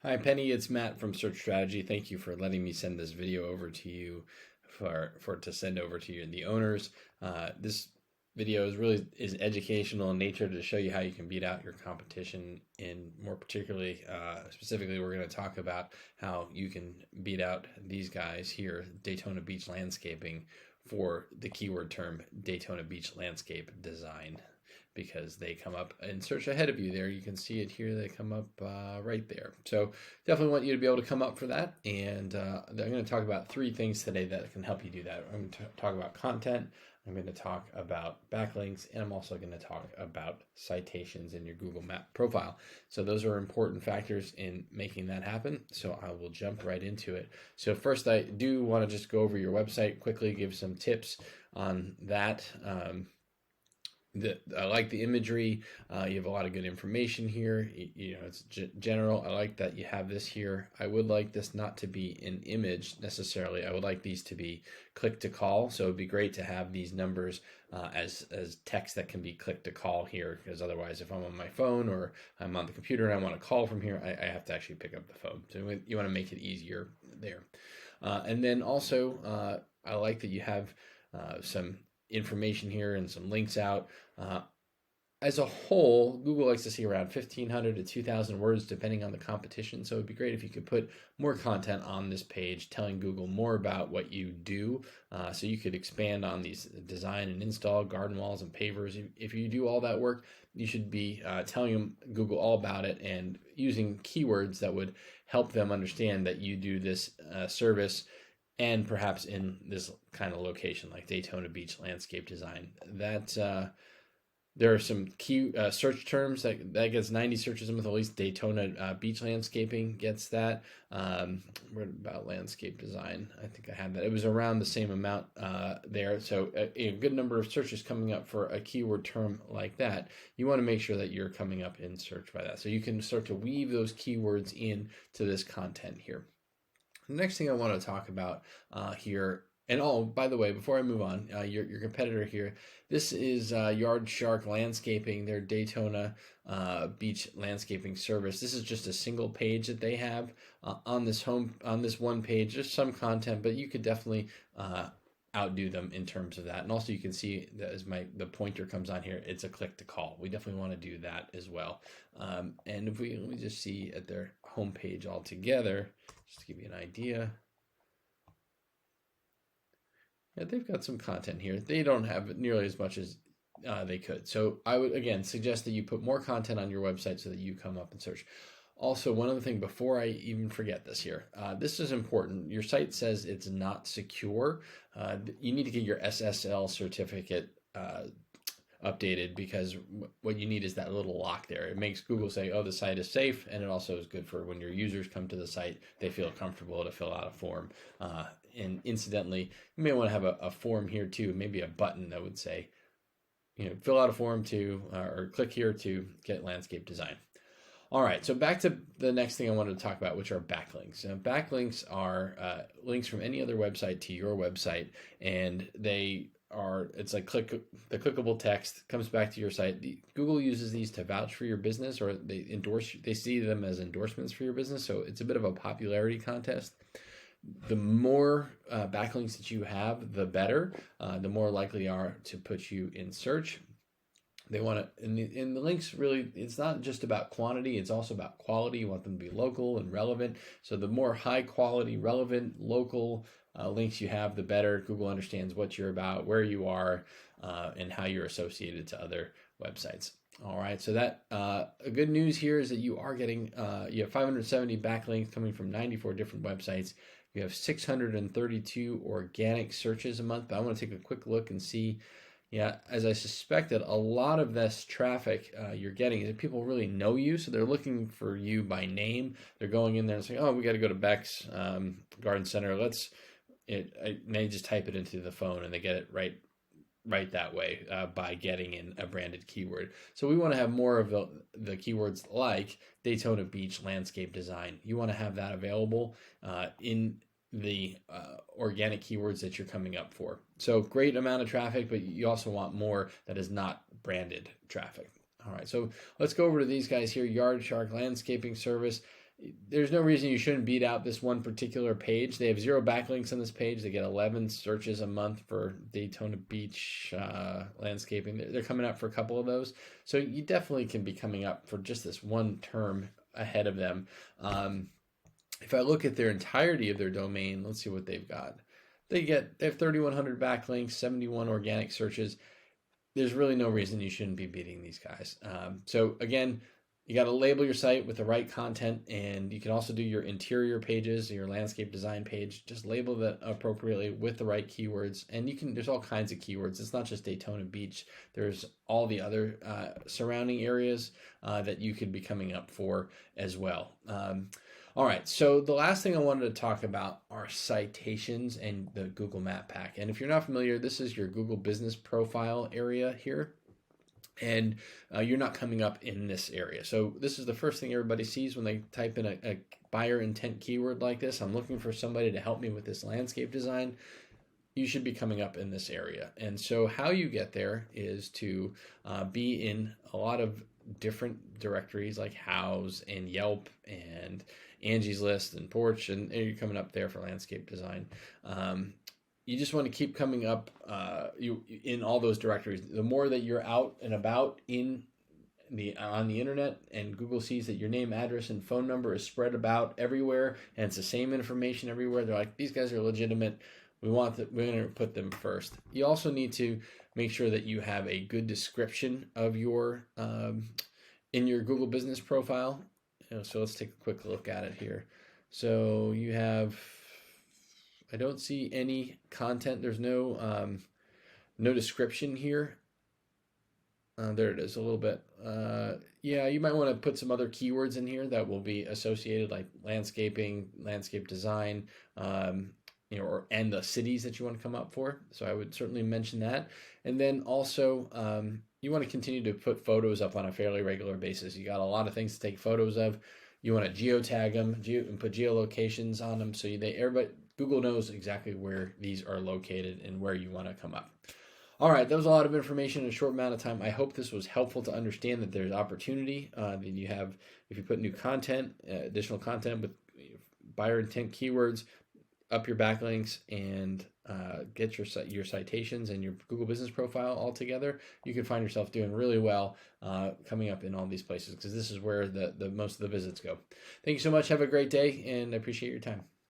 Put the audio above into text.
Hi Penny, it's Matt from Search Strategy. Thank you for letting me send this video over to you to send over to you and the owners. This video is educational in nature to show you how you can beat out your competition, and more particularly, specifically, we're going to talk about how you can beat out these guys here, Daytona Beach Landscaping, for the keyword term Daytona Beach Landscape Design, because they come up in search ahead of you there. You can see it here. They come up right there. So definitely want you to be able to come up for that. And I'm going to talk about three things today that can help you do that. I'm going to talk about content. I'm going to talk about backlinks, and I'm also going to talk about citations in your Google Map profile. So those are important factors in making that happen. So I will jump right into it. So first, I do want to just go over your website quickly, give some tips on that. I like the imagery. You have a lot of good information here. It's general. I like that you have this here. I would like this not to be an image necessarily. I would like these to be click to call. So it'd be great to have these numbers as text that can be click to call here, because otherwise, if I'm on my phone or I'm on the computer and I want to call from here, I have to actually pick up the phone. So you want to make it easier there. And then also, I like that you have some information here and some links out. As a whole, Google likes to see around 1,500 to 2,000 words depending on the competition. So it'd be great if you could put more content on this page telling Google more about what you do. So you could expand on these design and install garden walls and pavers. If you do all that work, you should be telling Google all about it and using keywords that would help them understand that you do this service, and perhaps in this kind of location like Daytona Beach Landscape Design. There are some key search terms that gets 90 searches with at least Daytona Beach Landscaping gets that. What about landscape design? I think I had that. It was around the same amount there. So a good number of searches coming up for a keyword term like that. You want to make sure that you're coming up in search by that. So you can start to weave those keywords in to this content here. The next thing I want to talk about here, and by the way, before I move on, your competitor here, this is Yard Shark Landscaping, their Daytona Beach Landscaping service. This is just a single page that they have on this one page. Just some content, but you could definitely outdo them in terms of that. And also you can see that as the pointer comes on here, it's a click to call. We definitely want to do that as well. And let me just see at their homepage altogether, just to give you an idea. Yeah, they've got some content here. They don't have nearly as much as they could. So I would, again, suggest that you put more content on your website so that you come up and search. Also, one other thing before I even forget this here, this is important. Your site says it's not secure. You need to get your SSL certificate updated, because what you need is that little lock there. It makes Google say, oh, the site is safe, and it also is good for when your users come to the site, they feel comfortable to fill out a form. And incidentally, you may want to have a form here too, maybe a button that would say, fill out a form to, or click here to get landscape design. All right, so back to the next thing I wanted to talk about, which are backlinks. Backlinks are links from any other website to your website, and it's like the clickable text comes back to your site. Google uses these to vouch for your business, or they see them as endorsements for your business. So it's a bit of a popularity contest. The more backlinks that you have, the better. The more likely they are to put you in search. They want to, and the links really, it's not just about quantity, it's also about quality. You want them to be local and relevant. So the more high quality, relevant, local links you have, the better. Google understands what you're about, where you are, and how you're associated to other websites. All right, so that good news here is that you are getting, you have 570 backlinks coming from 94 different websites. You have 632 organic searches a month, but I want to take a quick look and see. Yeah, as I suspected, a lot of this traffic you're getting is that people really know you, so they're looking for you by name. They're going in there and saying, "Oh, we got to go to BECKS Garden Center. And they just type it into the phone and they get it right that way by getting in a branded keyword. So we want to have more of the keywords like Daytona Beach Landscape Design. You want to have that available in the organic keywords that you're coming up for. So great amount of traffic, but you also want more that is not branded traffic. All right, so let's go over to these guys here. Yard Shark Landscaping Service. there's no reason you shouldn't beat out this one particular page. They have 0 backlinks on this page. They get 11 searches a month for Daytona Beach landscaping. They're coming up for a couple of those. So you definitely can be coming up for just this one term ahead of them. If I look at their entirety of their domain, let's see what they've got. They have 3,100 backlinks, 71 organic searches. There's really no reason you shouldn't be beating these guys. So again, you got to label your site with the right content, and you can also do your interior pages, your landscape design page. Just label that appropriately with the right keywords, and there's all kinds of keywords. It's not just Daytona Beach. There's all the other surrounding areas that you could be coming up for as well. All right, so the last thing I wanted to talk about are citations and the Google Map Pack. And if you're not familiar, this is your Google Business Profile area here. And you're not coming up in this area. So this is the first thing everybody sees when they type in a buyer intent keyword like this. I'm looking for somebody to help me with this landscape design. You should be coming up in this area. And so how you get there is to be in a lot of different directories like Houzz and Yelp and Angie's List and Porch, and you're coming up there for landscape design. You just want to keep coming up in all those directories. The more that you're out and about on the internet, and Google sees that your name, address, and phone number is spread about everywhere, and it's the same information everywhere, they're like, these guys are legitimate. We're going to put them first. You also need to make sure that you have a good description of your in your Google Business Profile. So let's take a quick look at it here. So you have, I don't see any content. There's no description here. There it is, a little bit. Yeah, you might want to put some other keywords in here that will be associated, like landscaping, landscape design, and the cities that you want to come up for. So I would certainly mention that. And then also, you want to continue to put photos up on a fairly regular basis. You got a lot of things to take photos of. You want to geotag them and put geolocations on them so Google knows exactly where these are located and where you want to come up. All right, that was a lot of information in a short amount of time. I hope this was helpful to understand that there's opportunity that you have if you put new content, additional content with buyer intent keywords, up your backlinks, and get your citations and your Google Business Profile all together. You can find yourself doing really well coming up in all these places, because this is where the most of the visits go. Thank you so much. Have a great day, and I appreciate your time.